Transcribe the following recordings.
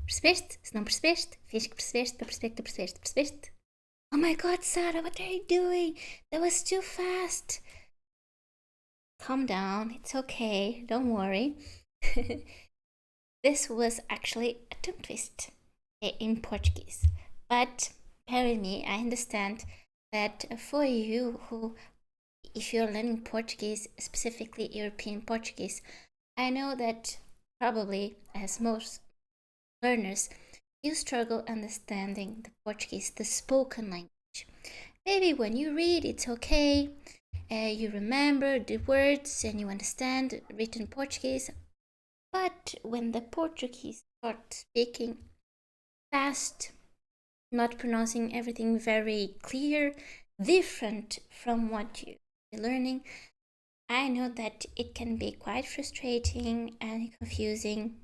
Percebeste? Se não percebeste, finge que percebeste para perceber que tu percebeste. Percebeste? Oh my god, Sara, what are you doing? That was too fast. Calm down, it's okay, don't worry. This was actually a tongue twist in Portuguese. But bear with me, I understand that for you who, if you're learning Portuguese, specifically European Portuguese, I know that probably, as most learners, you struggle understanding the Portuguese, the spoken language. Maybe when you read, it's okay, you remember the words and you understand written Portuguese, but when the Portuguese start speaking fast, not pronouncing everything very clear, different from what you're learning, I know that it can be quite frustrating and confusing,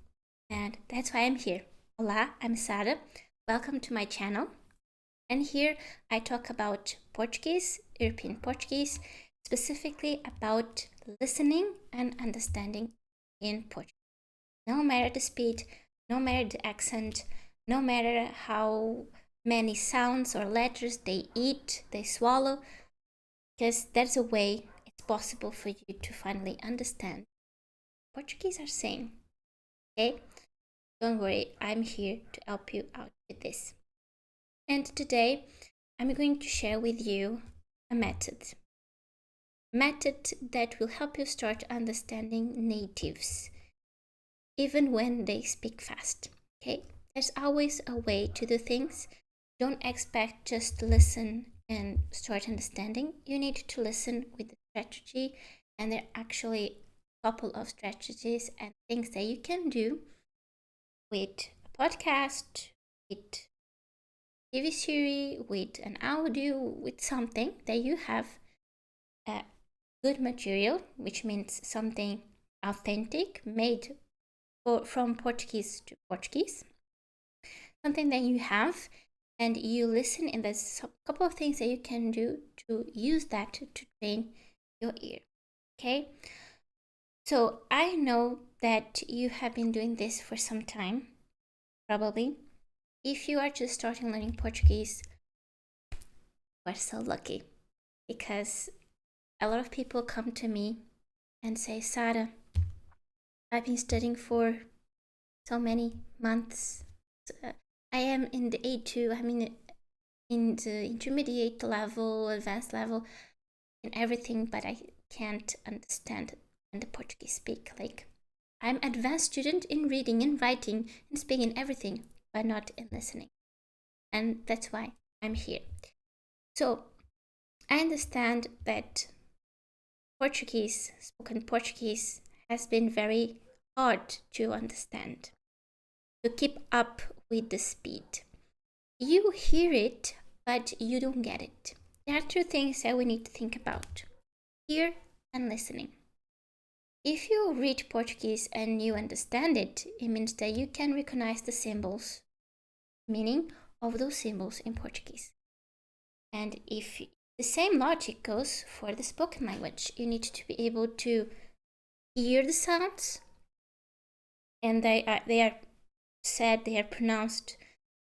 and that's why I'm here. Olá, I'm Sara. Welcome to my channel. And here I talk about Portuguese, European Portuguese, specifically about listening and understanding in Portuguese. No matter the speed, no matter the accent, no matter how many sounds or letters they eat, they swallow, because there's a way it's possible for you to finally understand what Portuguese are saying. Okay? Don't worry, I'm here to help you out with this. And today I'm going to share with you a method that will help you start understanding natives, even when they speak fast. Okay? There's always a way to do things. Don't expect just to listen and start understanding. You need to listen with the strategy, and there are actually a couple of strategies and things that you can do with a podcast, with TV series, with an audio, with something that you have good material, which means something authentic, made from Portuguese to Portuguese, something that you have, and you listen, and there's a couple of things that you can do to use that to train your ear. Okay, so I know that you have been doing this for some time, probably. If you are just starting learning Portuguese, you are so lucky, because a lot of people come to me and say, Sara, I've been studying for so many months. I am in the A2, I mean in the intermediate level, advanced level, and everything, but I can't understand when the Portuguese speak. Like, I'm advanced student in reading and writing and speaking everything, but not in listening. And that's why I'm here. So I understand that Portuguese, spoken Portuguese, has been very hard to understand, to keep up with the speed. You hear it, but you don't get it. There are two things that we need to think about: hear and listening. If you read Portuguese and you understand it, it means that you can recognize the symbols, meaning of those symbols in Portuguese. And if the same logic goes for the spoken language, you need to be able to hear the sounds, and they are said, they are pronounced,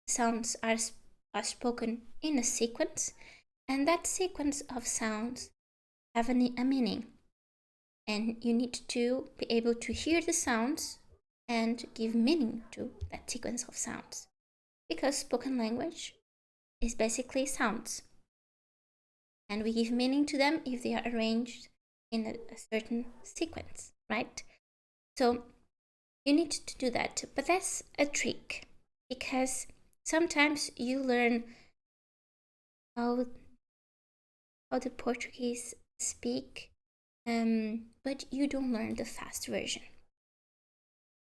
sounds are spoken in a sequence, and that sequence of sounds have a meaning, and you need to be able to hear the sounds and give meaning to that sequence of sounds, because spoken language is basically sounds, and we give meaning to them if they are arranged in a certain sequence, right? So you need to do that, but that's a trick, because sometimes you learn how the Portuguese speak, but you don't learn the fast version.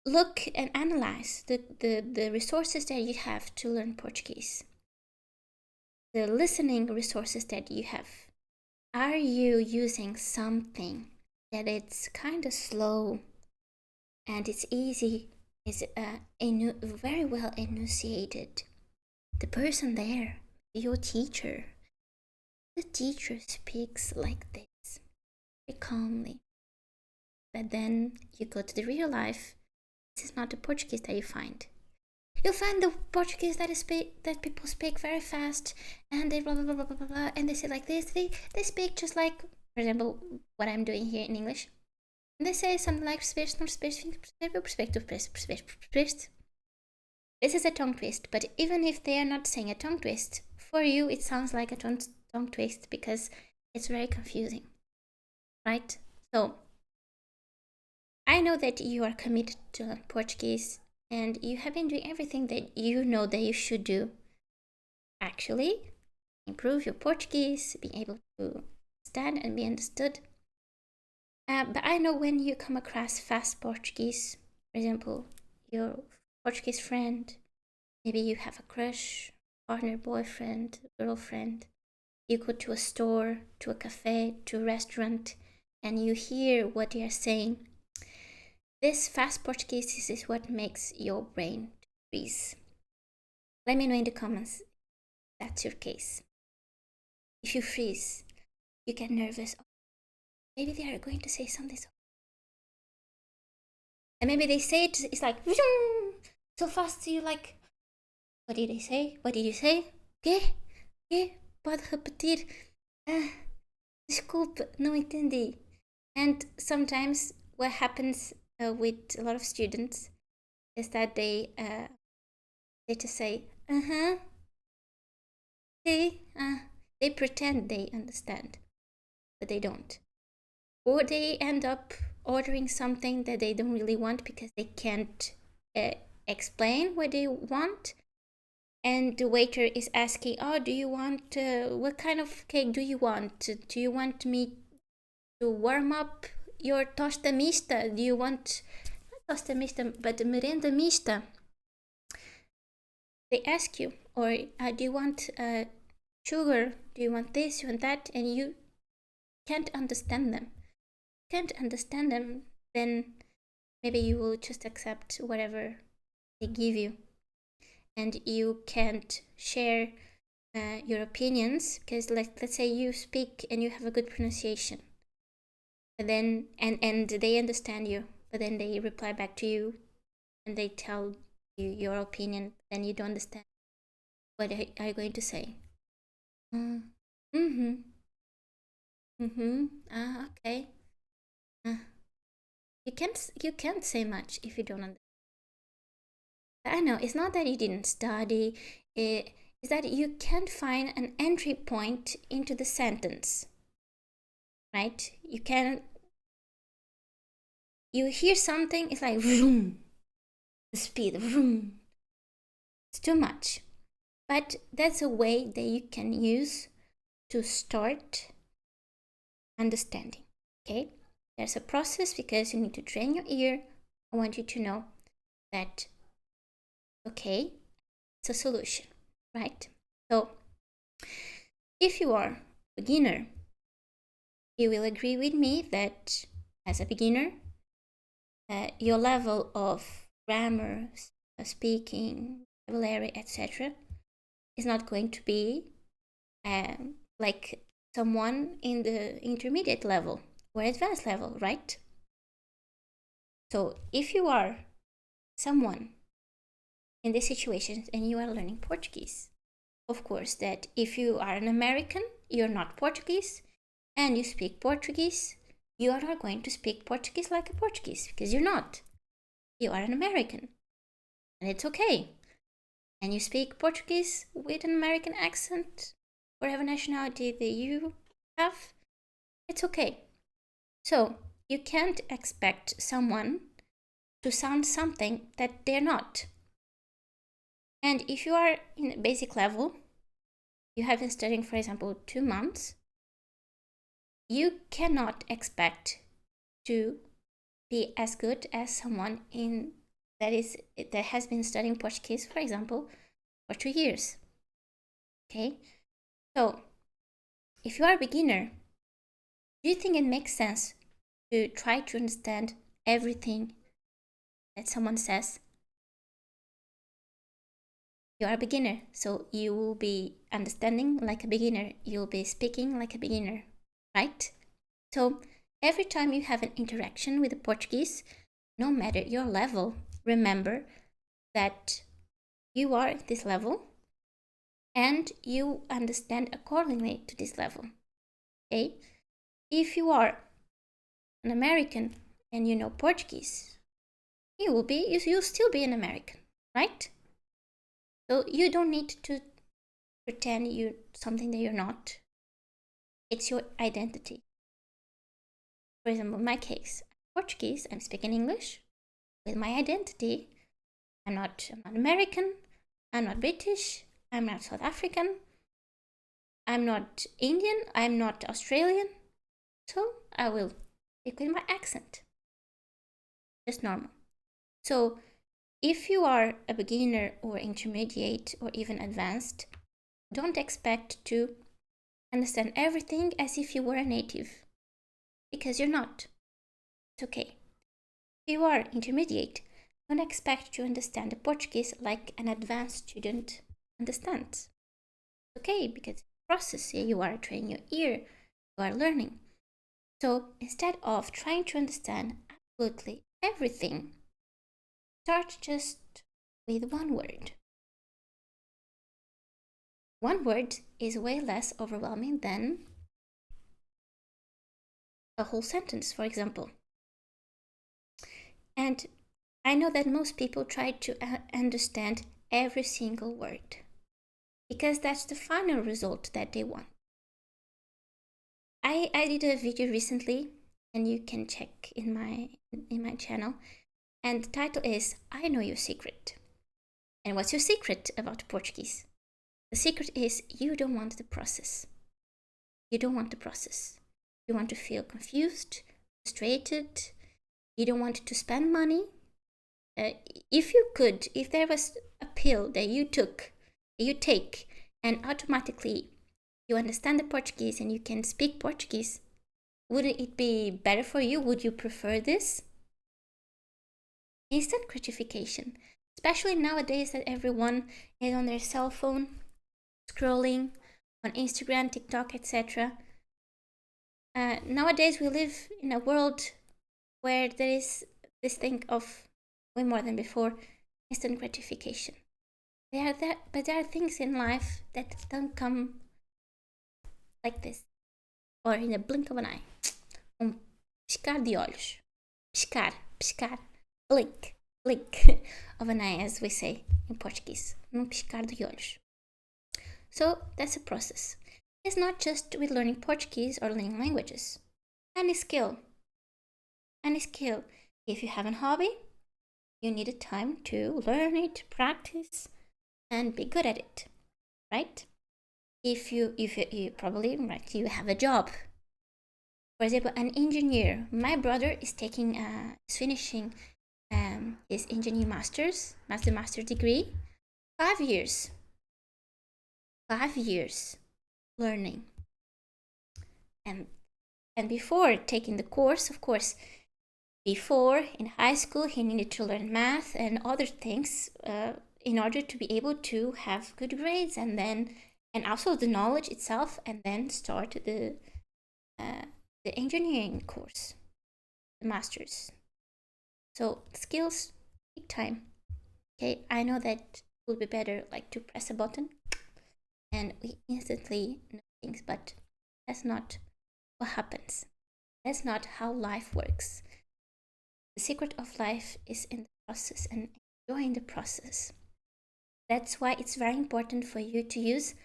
Look and analyze the resources that you have to learn Portuguese, the listening resources that you have. Are you using something that it's kind of slow and it's easy, is very well enunciated? The person there, your teacher, the teacher speaks like this, very calmly. But then you go to the real life, this is not the Portuguese that you find. You'll find the Portuguese that people speak very fast, and they blah blah blah blah blah blah, and they say like this. They speak just like, for example, what I'm doing here in English. And they say something like percebeste, não percebeste. This is a tongue twist, but even if they are not saying a tongue twist, for you it sounds like a tongue twist because it's very confusing, right? So I know that you are committed to learn Portuguese and you have been doing everything that you know that you should do. Actually, improve your Portuguese, being able to understand and be understood. But I know when you come across fast Portuguese, for example, your Portuguese friend, maybe you have a crush, partner, boyfriend, girlfriend, you go to a store, to a cafe, to a restaurant, and you hear what they are saying. This fast Portuguese is what makes your brain freeze. Let me know in the comments if that's your case. If you freeze, you get nervous. Maybe they are going to say something so, and maybe they say it's like so fast, you like, what did they say? What did you say? ¿Qué? Pode repetir? Desculpe, não entendi. And sometimes what happens with a lot of students is that they just say, see, they pretend they understand, but they don't. Or they end up ordering something that they don't really want because they can't explain what they want. And the waiter is asking, oh, do you want, what kind of cake do you want? Do you want me to warm up your tosta mista? Do you want, not tosta mista, but merenda mista? They ask you, or do you want sugar? Do you want this? You want that? And you can't understand them. Can't understand them, then maybe you will just accept whatever they give you. And you can't share your opinions because let's say you speak and you have a good pronunciation, but then and they understand you, but then they reply back to you and they tell you your opinion, then you don't understand what are you going to say. Okay. You can't say much if you don't understand. I know it's not that you didn't study, it's that you can't find an entry point into the sentence, right? You hear something, it's like vroom, the speed, vroom. It's too much. But that's a way that you can use to start understanding, okay? There's a process because you need to train your ear. I want you to know that, okay, it's a solution, right? So if you are a beginner, you will agree with me that as a beginner, your level of grammar, speaking, vocabulary, etc., is not going to be like someone in the intermediate level or advanced level, right? So if you are someone in this situation and you are learning Portuguese, of course that if you are an American, you're not Portuguese, and you speak Portuguese, you are not going to speak Portuguese like a Portuguese because you're not. You are an American, and it's okay. And you speak Portuguese with an American accent, whatever nationality that you have, it's okay. So you can't expect someone to sound something that they're not. And if you are in a basic level, you have been studying, for example, 2 months, you cannot expect to be as good as someone that has been studying Portuguese, for example, for 2 years. Okay, so if you are a beginner, do you think it makes sense to try to understand everything that someone says? You are a beginner, so you will be understanding like a beginner, you'll be speaking like a beginner, right? So every time you have an interaction with the Portuguese, no matter your level, remember that you are at this level and you understand accordingly to this level. Okay? If you are an American and you know Portuguese, you'll still be an American, right? So you don't need to pretend you're something that you're not. It's your identity. For example, in my case, I'm Portuguese, I'm speaking English. With my identity, I'm not American, I'm not British, I'm not South African, I'm not Indian, I'm not Australian. So I will speak with my accent. Just normal. So if you are a beginner or intermediate or even advanced, don't expect to understand everything as if you were a native, because you're not. It's okay. If you are intermediate, don't expect to understand the Portuguese like an advanced student understands. It's okay, because it's a process. You are training your ear, you are learning. So instead of trying to understand absolutely everything, start just with one word. One word is way less overwhelming than a whole sentence, for example. And I know that most people try to understand every single word because that's the final result that they want. I did a video recently, and you can check in my channel, and the title is I Know Your Secret. And what's your secret about Portuguese? The secret is you don't want the process. You don't want the process. You want to feel confused, frustrated. You don't want to spend money. If there was a pill that you take, and automatically you understand the Portuguese and you can speak Portuguese, wouldn't it be better for you? Would you prefer this? Instant gratification, especially nowadays that everyone is on their cell phone, scrolling on Instagram, TikTok, etc. Nowadays we live in a world where there is this thing of way more than before, instant gratification. But there are things in life that don't come like this, or in a blink of an eye. Piscar de olhos. Piscar, blink of an eye, as we say in Portuguese. Piscar de olhos. So that's a process. It's not just with learning Portuguese or learning languages. Any skill. If you have a hobby, you need a time to learn it, practice, and be good at it, right? If you probably, right, you have a job. For example, an engineer. My brother is finishing his engineering master degree. 5 years. 5 years learning. And before taking the course, of course, before in high school, he needed to learn math and other things in order to be able to have good grades, and also the knowledge itself, and then start the engineering course, the master's. So skills take time. Okay, I know that it would be better like to press a button and we instantly know things, but that's not what happens. That's not how life works. The secret of life is in the process and enjoying the process. That's why it's very important for you to use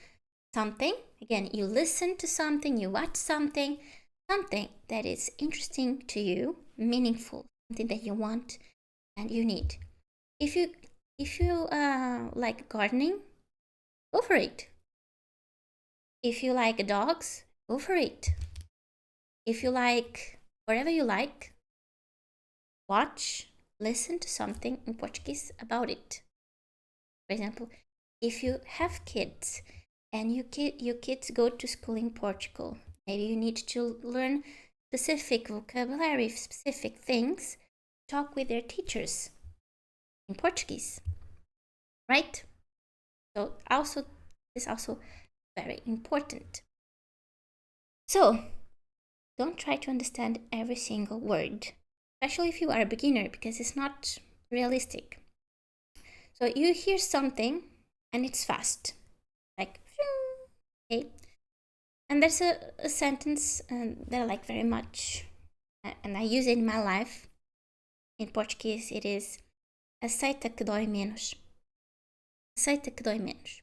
something. Again, you listen to something, you watch something that is interesting to you, meaningful, something that you want and you need. If you like gardening, go for it. If you like dogs, go for it. If you like whatever you like, watch, listen to something in Portuguese about it. For example, if you have kids and your kids go to school in Portugal, maybe you need to learn specific vocabulary, specific things, talk with their teachers in Portuguese, right? So this is also very important. So don't try to understand every single word, especially if you are a beginner, because it's not realistic. So you hear something and it's fast, like, okay. And there's a sentence that I like very much, and I use it in my life. In Portuguese, it is aceita que dói menos. Aceita que dói menos.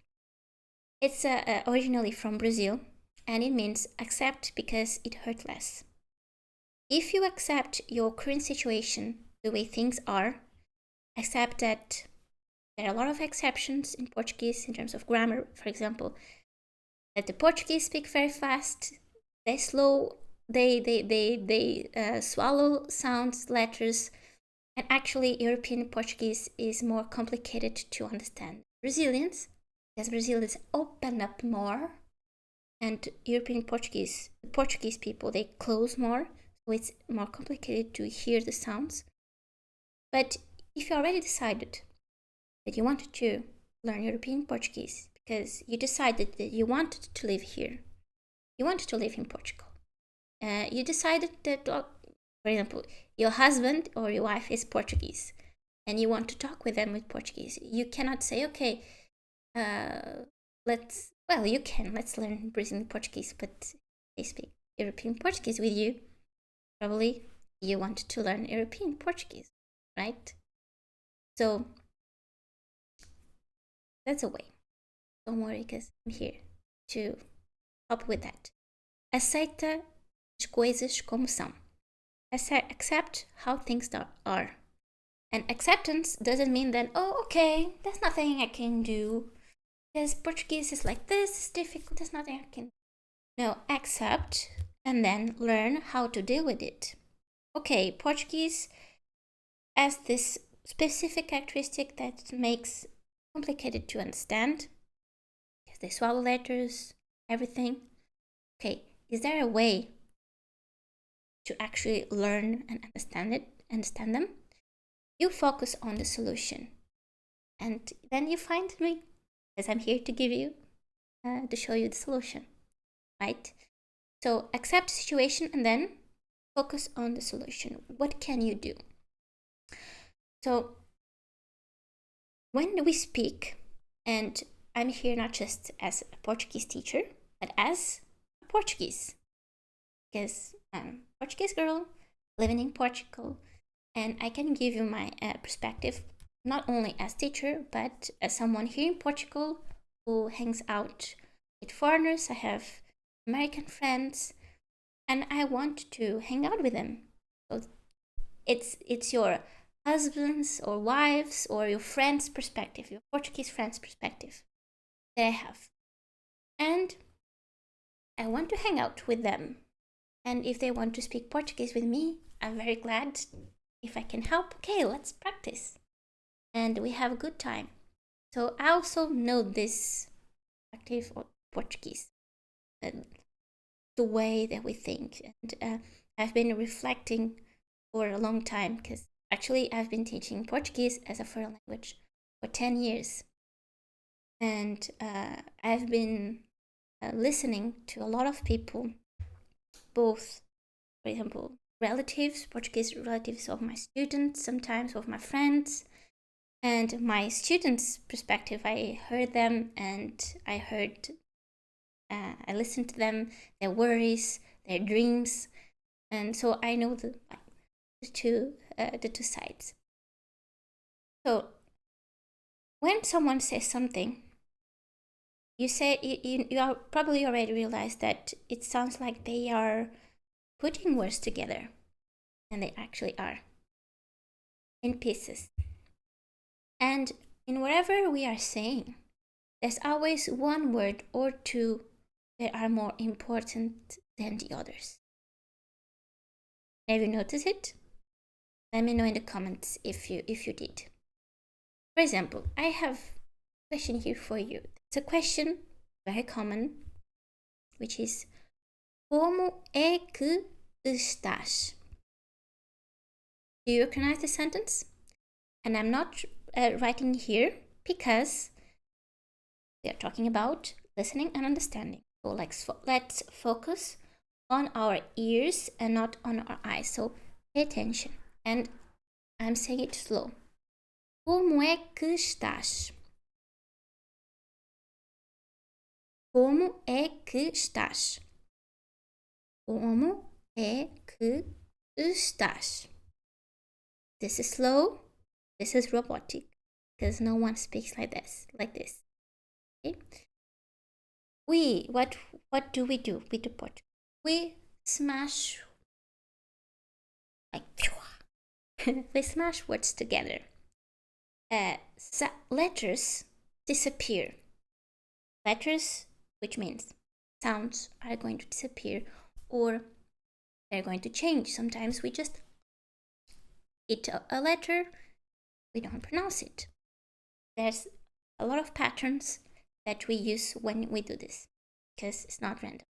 It's originally from Brazil, and it means accept because it hurt less. If you accept your current situation the way things are, accept that there are a lot of exceptions in Portuguese in terms of grammar, for example, that the Portuguese speak very fast, they slow, they swallow sounds, letters, and actually European Portuguese is more complicated to understand. Brazilians, because Brazilians open up more, and European Portuguese, Portuguese people, they close more, so it's more complicated to hear the sounds. But if you already decided that you wanted to learn European Portuguese because you decided that you wanted to live here, you wanted to live in Portugal, you decided that, for example, your husband or your wife is Portuguese and you want to talk with them with Portuguese, you cannot say, okay, let's learn Brazilian Portuguese, but they speak European Portuguese with you. Probably you wanted to learn European Portuguese, right? So that's a way. Don't worry, because I'm here to help with that. Aceita as coisas como são. Accept how things are. And acceptance doesn't mean that, oh, okay, there's nothing I can do, because Portuguese is like this, it's difficult, there's nothing I can do. No, accept and then learn how to deal with it. Okay, Portuguese has this specific characteristic that makes it complicated to understand, because they swallow letters, everything. Okay, is there a way to actually learn and understand them? You focus on the solution, and then you find me, because I'm here to give you, to show you the solution, right? So accept the situation and then focus on the solution. What can you do? So when we speak, and I'm here not just as a Portuguese teacher, but as a Portuguese, because I'm a Portuguese girl living in Portugal, and I can give you my perspective, not only as teacher, but as someone here in Portugal who hangs out with foreigners. I have American friends, and I want to hang out with them. So it's your husband's or wife's or your friend's perspective, your Portuguese friend's perspective that I have. And I want to hang out with them. And if they want to speak Portuguese with me, I'm very glad if I can help. Okay, let's practice. And we have a good time. So I also know this perspective of Portuguese, the way that we think. And I've been reflecting for a long time, because actually I've been teaching Portuguese as a foreign language for 10 years. And I've been listening to a lot of people, both, for example, relatives, Portuguese relatives of my students, sometimes of my friends. And my students' perspective, I heard them, and I listened to them, their worries, their dreams. And so I know the two sides. So when someone says something, you are probably already realized that it sounds like they are putting words together, and they actually are in pieces. And in whatever we are saying, there's always one word or two that are more important than the others. Have you noticed it? Let me know in the comments if you did. For example, I have a question here for you. It's a question very common, which is como é que estás? Do you recognize the sentence? And I'm not writing here because we are talking about listening and understanding. So let's focus on our ears and not on our eyes. So pay attention. And I'm saying it slow. Como é que estás? Como é que estás? Como é que estás? This is slow. This is robotic. Because no one speaks like this. Okay? What do? We do Portuguese. We smash like we smash words together. Letters disappear. Letters, which means sounds, are going to disappear or they're going to change. Sometimes we just hit a letter, we don't pronounce it. There's a lot of patterns that we use when we do this because it's not random.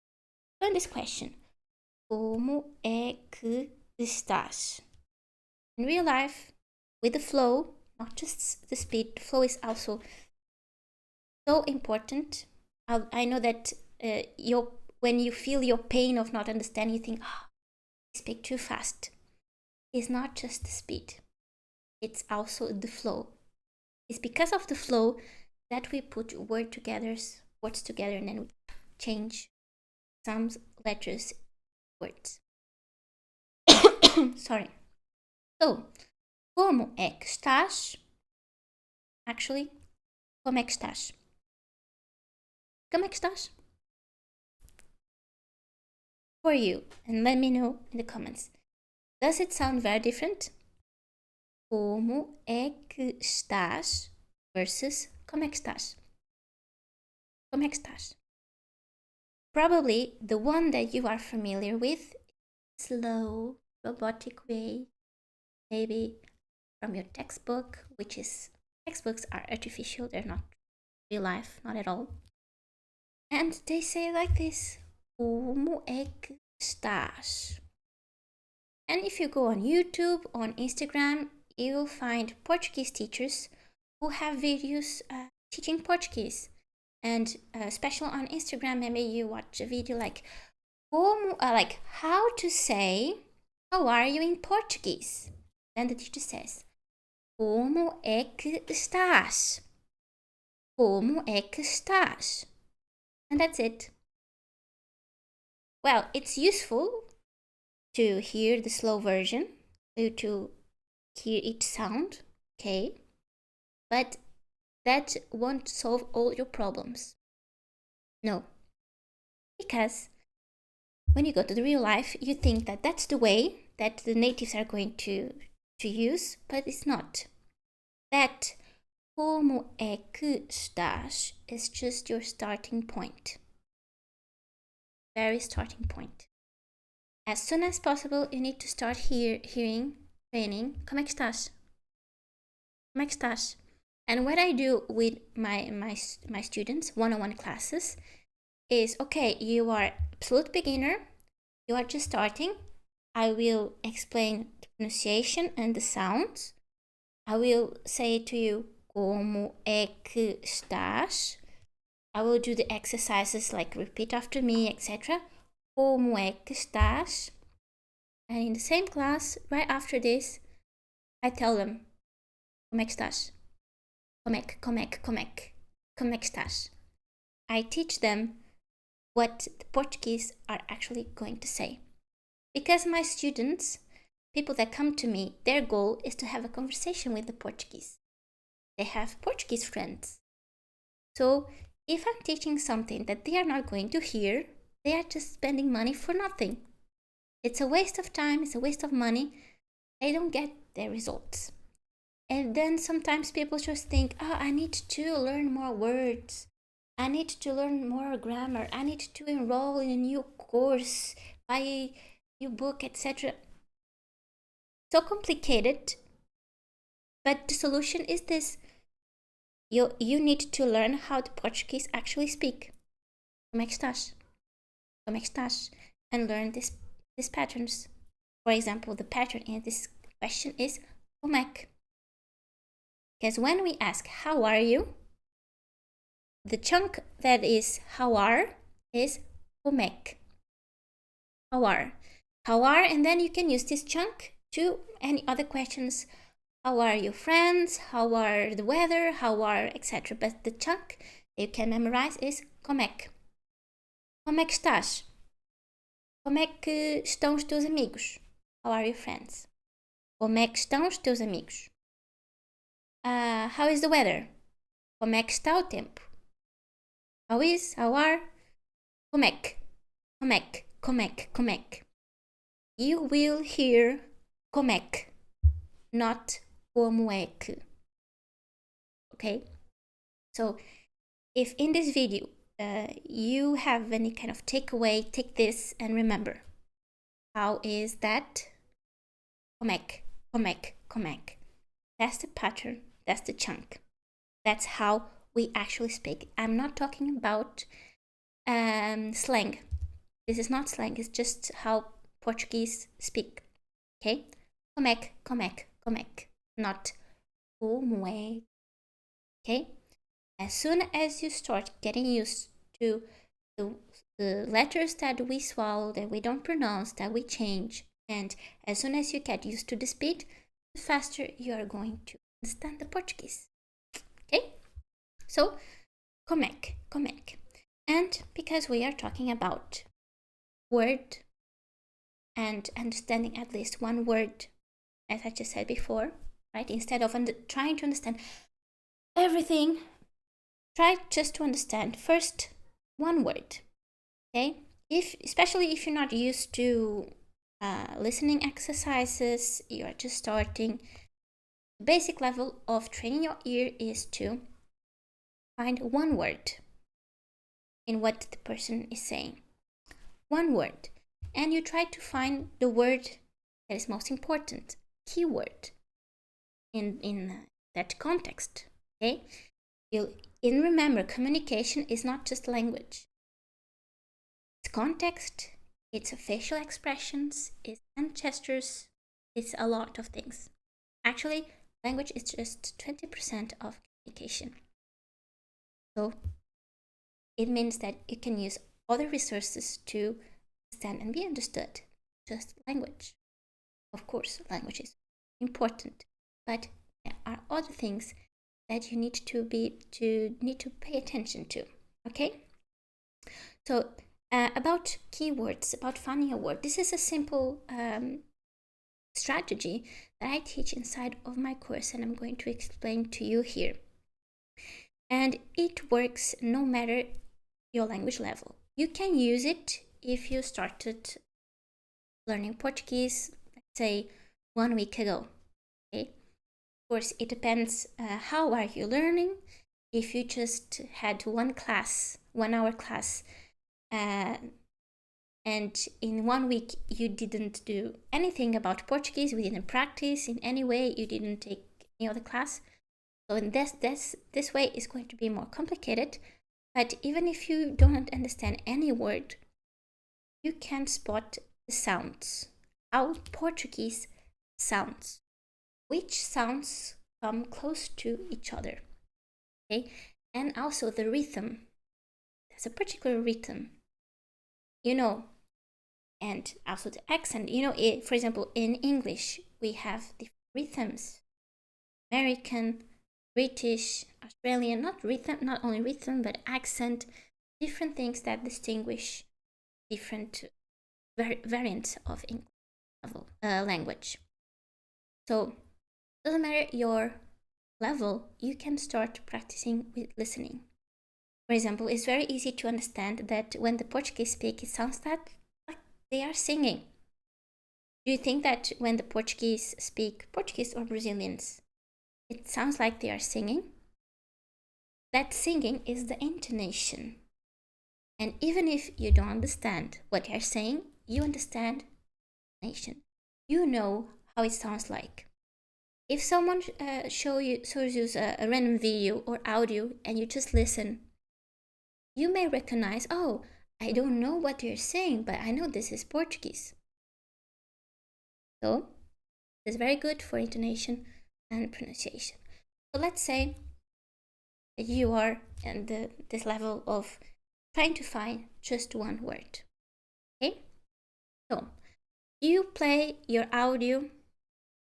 So in this question, como é que estás? In real life, with the flow, not just the speed, the flow is also so important. I know that when you feel your pain of not understanding, you think, I speak too fast. It's not just the speed, it's also the flow. It's because of the flow that we put words together and then we change some letters, words. Sorry. So, como é que estás? Actually, como é que estás? Como é que estás? For you, and let me know in the comments. Does it sound very different? Como é que estás versus como é que estás? Como é que estás? Probably the one that you are familiar with, slow, robotic way, maybe from your textbook, textbooks are artificial, they're not real life, not at all. And they say like this, como é que estás? And if you go on YouTube, on Instagram, you will find Portuguese teachers who have videos teaching Portuguese. And especially on Instagram, maybe you watch a video like how to say how are you in Portuguese. Then the teacher says, como é que estás? Como é que estás? And that's it. Well, it's useful to hear the slow version, to hear each sound, okay? But that won't solve all your problems. No. Because when you go to the real life, you think that that's the way that the natives are going to use, but it's not. That como é que estás is just your starting point. Very starting point. As soon as possible, you need to start hearing, training, como é que estás? Como é que estás? And what I do with my students, one-on-one classes, is, okay, you are absolute beginner, you are just starting. I will explain the pronunciation and the sounds. I will say to you, como é que estás? I will do the exercises like repeat after me, etc. Como é que estás? And in the same class, right after this, I tell them, como é que estás? Como é que estás? I teach them what the Portuguese are actually going to say. Because my students, people that come to me, their goal is to have a conversation with the Portuguese. They have Portuguese friends. So if I'm teaching something that they are not going to hear, they are just spending money for nothing. It's a waste of time, it's a waste of money. They don't get their results. And then sometimes people just think, I need to learn more words. I need to learn more grammar. I need to enroll in a new course, buy a new book, etc. So complicated. But the solution is this. You need to learn how the Portuguese actually speak. Como é que estás? Como é que estás? And learn these patterns. For example, the pattern in this question is como é que. Because when we ask, how are you? The chunk that is how are is como é que. How are, and then you can use this chunk to any other questions. how are your friends, how are the weather, how are etc. But the chunk you can memorize is como é que. Como é que estás? Como é que estão os teus amigos? How are your friends? Como é que estão os teus amigos? How is the weather? Como é que está o tempo? How is, how are, como é que, como é que, como é que, como é que. You will hear como é que, not como é que. Okay? So, if in this video you have any kind of takeaway, take this and remember. How is that? Como é que, como é que, como é que. That's the pattern, that's the chunk. That's how we actually speak. I'm not talking about slang. This is not slang, it's just how Portuguese speak. Okay? Como é que, como é que, como é que. Not como é. Okay? As soon as you start getting used to the letters that we swallow, that we don't pronounce, that we change, and as soon as you get used to the speed, the faster you are going to understand the Portuguese. Okay? So, como é que, como é que. And because we are talking about word and understanding at least one word, as I just said before, right? Instead of trying to understand everything, try just to understand first one word, okay? Especially if you're not used to listening exercises, you're just starting. The basic level of training your ear is to find one word in what the person is saying. One word. And you try to find the word that is most important, keyword in that context, okay? And remember, communication is not just language. It's context, it's facial expressions, it's hand gestures, it's a lot of things. Actually, language is just 20% of communication. So it means that you can use other resources to understand and be understood, just language. Of course, language is important, but there are other things that you need to pay attention to. Okay? So about keywords, about finding a word, this is a simple strategy that I teach inside of my course, and I'm going to explain to you here. And it works no matter your language level. You can use it if you started learning Portuguese, let's say 1 week ago. Okay? Of course, it depends how are you learning. If you just had one hour class, and in 1 week you didn't do anything about Portuguese, we didn't practice in any way, you didn't take any other class. So in this way is going to be more complicated. But even if you don't understand any word, you can spot the sounds, how Portuguese sounds, which sounds come close to each other, okay? And also the rhythm. There's a particular rhythm, you know, and also the accent. You know, for example, in English, we have different rhythms. American, British, Australian, not only rhythm, but accent, different things that distinguish different variants of English language. So, doesn't matter your level, you can start practicing with listening. For example, it's very easy to understand that when the Portuguese speak, it sounds like they are singing. Do you think that when the Portuguese speak, Portuguese or Brazilians, it sounds like they are singing? That singing is the intonation. And even if you don't understand what they are saying, you understand intonation. You know how it sounds like. If someone shows you a random video or audio and you just listen, you may recognize, oh, I don't know what they're saying, but I know this is Portuguese. So, it's very good for intonation and pronunciation. So let's say that you are at this level of trying to find just one word. Okay? So, you play your audio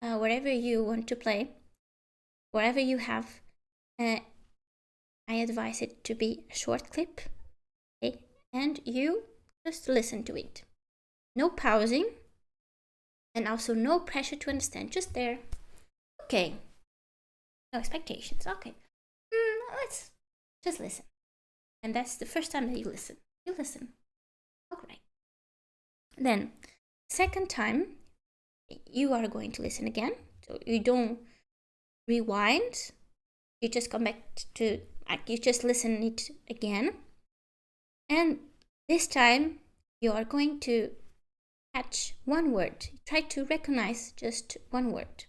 wherever you want to play. wherever you have, I advise it to be a short clip, okay? And you just listen to it. No pausing, and also no pressure to understand, just there. Okay, no expectations. Okay, let's just listen. And that's the first time that you listen. You listen. Okay. Then, second time, you are going to listen again. So you don't rewind. You just come back to, you just listen it again. And this time, you are going to catch one word. Try to recognize just one word.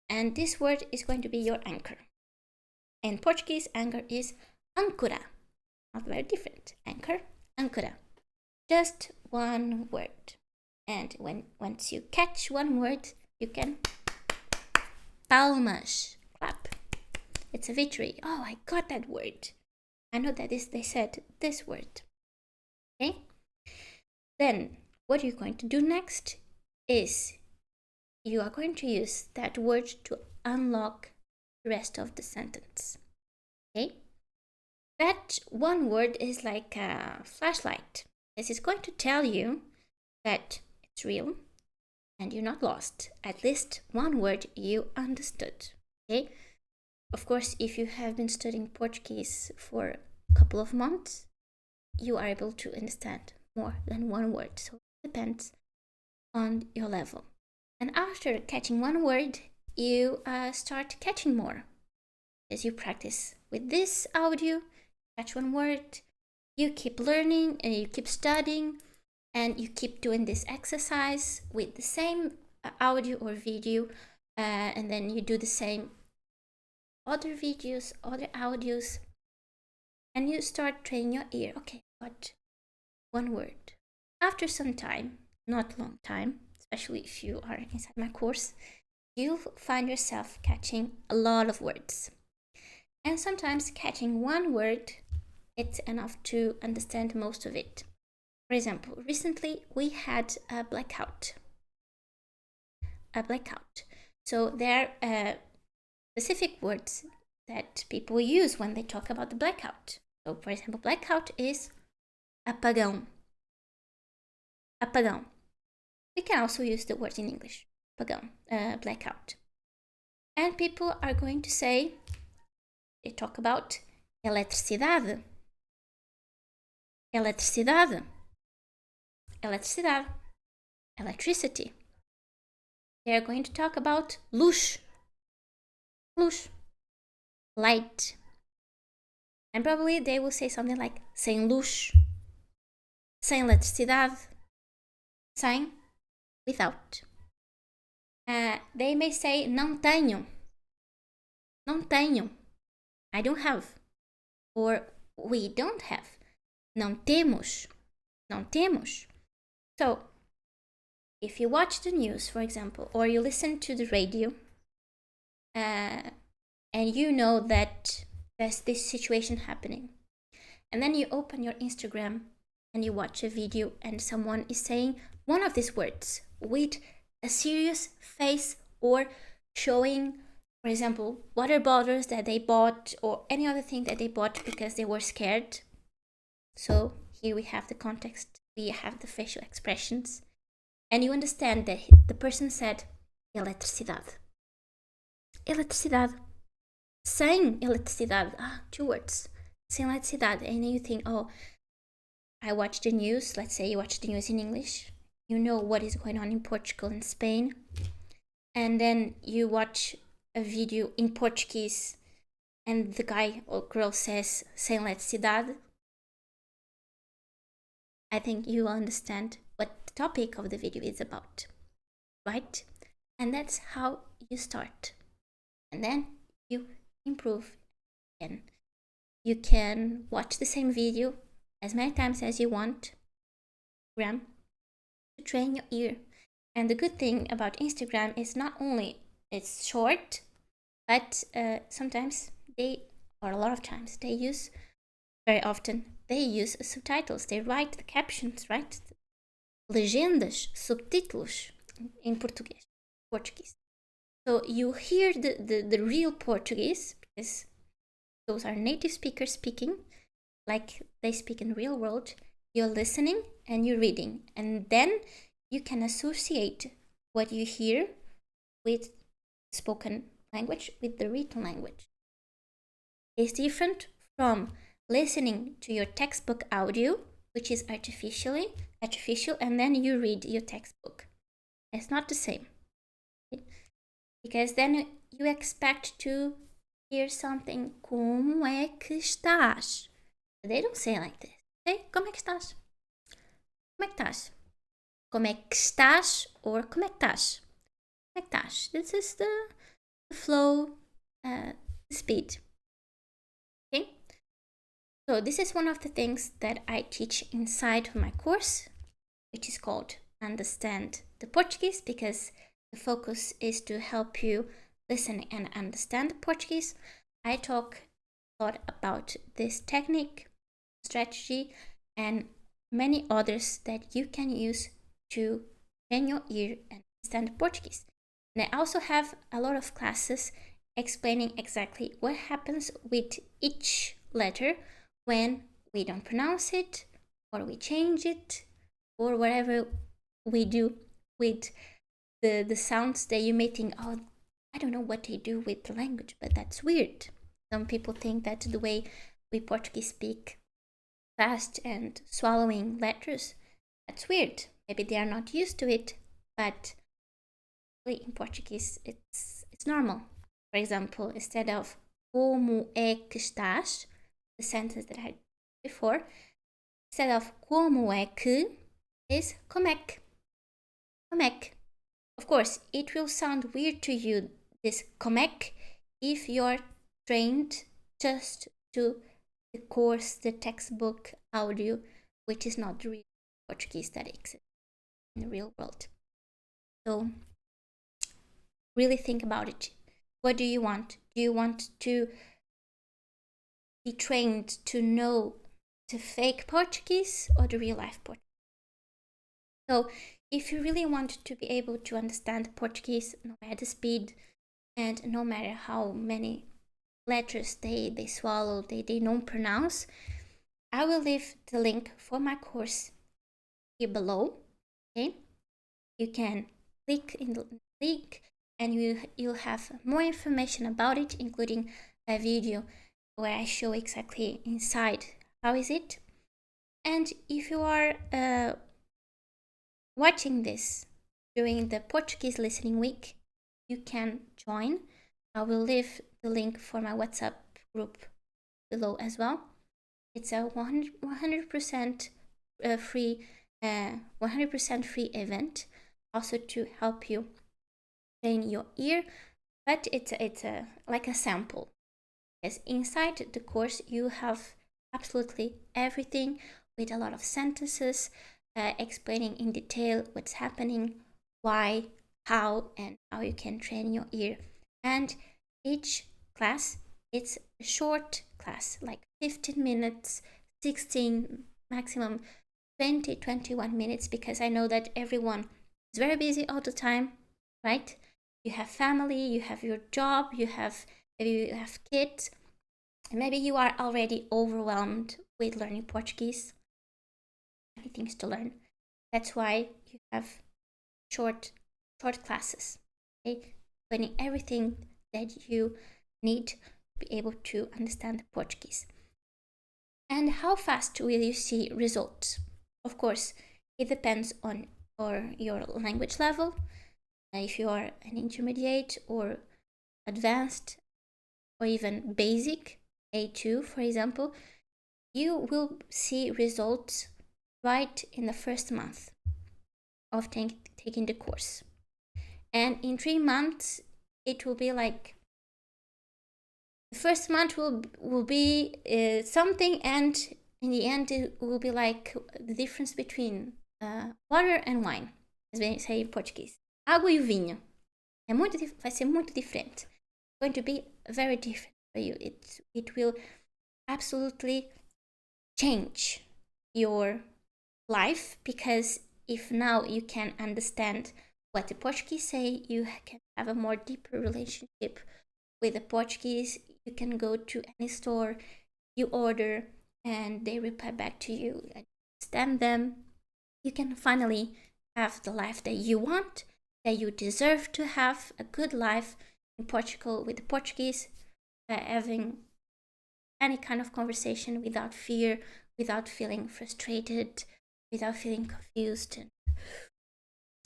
And this word is going to be your anchor. In Portuguese, anchor is âncora. Not very different. Anchor, âncora. Just one word. And once you catch one word, you can palmas, clap. It's a victory. Oh, I got that word. I know that they said this word. Okay? Then, what you're going to do next is you are going to use that word to unlock the rest of the sentence. Okay? That one word is like a flashlight. This is going to tell you that it's real and you're not lost. At least one word you understood. Okay? Of course, if you have been studying Portuguese for a couple of months, you are able to understand more than one word. So it depends on your level. And after catching one word, you start catching more. As you practice with this audio, catch one word, you keep learning and you keep studying, and you keep doing this exercise with the same audio or video, and then you do the same other videos, other audios, and you start training your ear. Okay, got one word. After some time, not long time, especially if you are inside my course, you'll find yourself catching a lot of words. And sometimes catching one word, it's enough to understand most of it. For example, recently we had a blackout. So there are specific words that people use when they talk about the blackout. So, for example, blackout is apagão. Apagão. We can also use the word in English, apagão, blackout. And people are going to say, they talk about eletricidade. Eletricidade. Eletricidade. Electricity. They are going to talk about luz. Luz. Light. And probably they will say something like sem luz, sem eletricidade, sem, without. They may say não tenho. Não tenho. I don't have. Or we don't have. Não temos. Não temos. So, if you watch the news, for example, or you listen to the radio, and you know that there's this situation happening, and then you open your Instagram and you watch a video and someone is saying one of these words with a serious face, or showing, for example, water bottles that they bought or any other thing that they bought because they were scared. So here we have the context, we have the facial expressions, and you understand that the person said eletricidade. Eletricidade. Sem eletricidade. Two words. Sem eletricidade. And you think, oh, I watch the news. Let's say you watch the news in English. You know what is going on in Portugal and Spain. And then you watch a video in Portuguese and the guy or girl says sem eletricidade. I think you will understand what the topic of the video is about, right? And that's how you start. And then you improve again. You can watch the same video as many times as you want, to train your ear. And the good thing about Instagram is not only it's short, but sometimes or a lot of times very often they use subtitles. They write the captions, right? Legendas, subtítulos in Portuguese. So you hear the real Portuguese, because those are native speakers speaking, like they speak in real world. You're listening and you're reading, and then you can associate what you hear with spoken language, with the written language. It's different from listening to your textbook audio, which is artificial, and then you read your textbook. It's not the same. Because then you expect to hear something, como é que estás? They don't say like this. Hey, como é que estás? Como é que estás? Como é que estás? Or como é que estás? Como é que estás? This is the flow, speed. Okay? So this is one of the things that I teach inside my course, which is called Understand the Portuguese, because the focus is to help you listen and understand the Portuguese. I talk a lot about this technique, strategy, and many others that you can use to train your ear and understand Portuguese. And I also have a lot of classes explaining exactly what happens with each letter when we don't pronounce it, or we change it, or whatever we do with the sounds that you may think, oh, I don't know what they do with the language, but that's weird. Some people think that the way we Portuguese speak fast and swallowing letters, that's weird. Maybe they are not used to it, but in Portuguese it's normal. For example, instead of como é que estás, the sentence that I had before, instead of como é que is como é que. Como é que. Of course, it will sound weird to you, this como é que, if you're trained just to the course, the textbook audio, which is not the real Portuguese that exists in the real world. So really think about it. What do you want? Do you want to be trained to know the fake Portuguese or the real life Portuguese? So if you really want to be able to understand Portuguese, no matter the speed and no matter how many letters they swallow, they don't pronounce, I will leave the link for my course here below. Okay, you can click in the link and you'll have more information about it, including a video where I show exactly inside how is it. And if you are watching this during the Portuguese listening week, you can join. I will leave the link for my WhatsApp group below as well. It's a 100% free 100% free event, also to help you train your ear, but it's a like a sample. As inside the course you have absolutely everything, with a lot of sentences explaining in detail what's happening, why, how, and how you can train your ear. And each class, it's a short class, like 15 minutes, 16, maximum 21 minutes, because I know that everyone is very busy all the time, right? You have family, you have your job, maybe you have kids, and maybe you are already overwhelmed with learning Portuguese. Many things to learn. That's why you have short classes, okay? Learning everything that you need to be able to understand Portuguese. And how fast will you see results? Of course, it depends on your language level. If you are an intermediate or advanced or even basic, A2 for example, you will see results right in the first month of taking the course. And in 3 months, it will be like, the first month will be something, and in the end it will be like the difference between water and wine, as we say in Portuguese. Água e vinho. Vai ser muito different. It's going to be very different for you. It will absolutely change your life, because if now you can understand what the Portuguese say, you can have a more deeper relationship with the Portuguese. You can go to any store, you order, and they reply back to you and understand them. You can finally have the life that you want, that you deserve to have, a good life in Portugal with the Portuguese, having any kind of conversation without fear, without feeling frustrated, without feeling confused and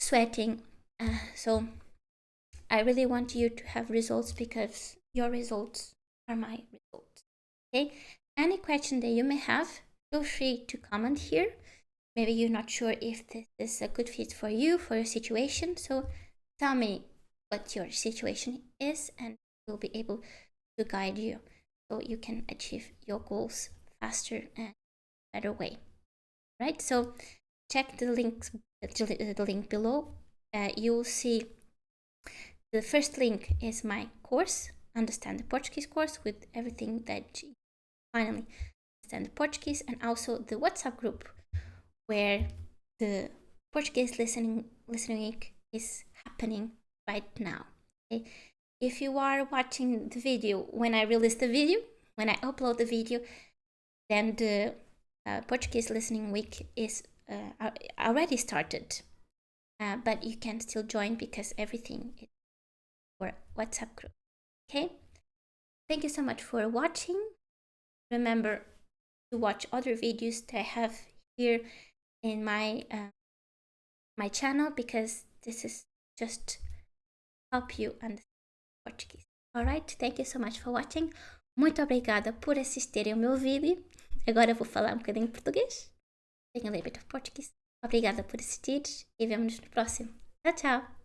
sweating. So I really want you to have results, because your results are my results. Okay? Any question that you may have, feel free to comment here. Maybe you're not sure if this is a good fit for you, for your situation. So tell me what your situation is, and we'll be able to guide you so you can achieve your goals faster and better way. Right? So check the link below. You will see the first link is my course, Understand the Portuguese course, with everything that you finally understand the Portuguese, and also the WhatsApp group where the Portuguese listening week is happening right now. Okay? If you are watching the video when I release the video, when I upload the video, then the Portuguese listening week is already started. But you can still join because everything is for WhatsApp group. Okay? Thank you so much for watching. Remember to watch other videos that I have here in my channel, because this is just help you understand Portuguese. Alright? Thank you so much for watching. Muito obrigada por assistirem ao meu vídeo. Agora eu vou falar um bocadinho de português. Tenho a little bit of Portuguese. Obrigada por assistir e vemo-nos no próximo. Tchau, tchau!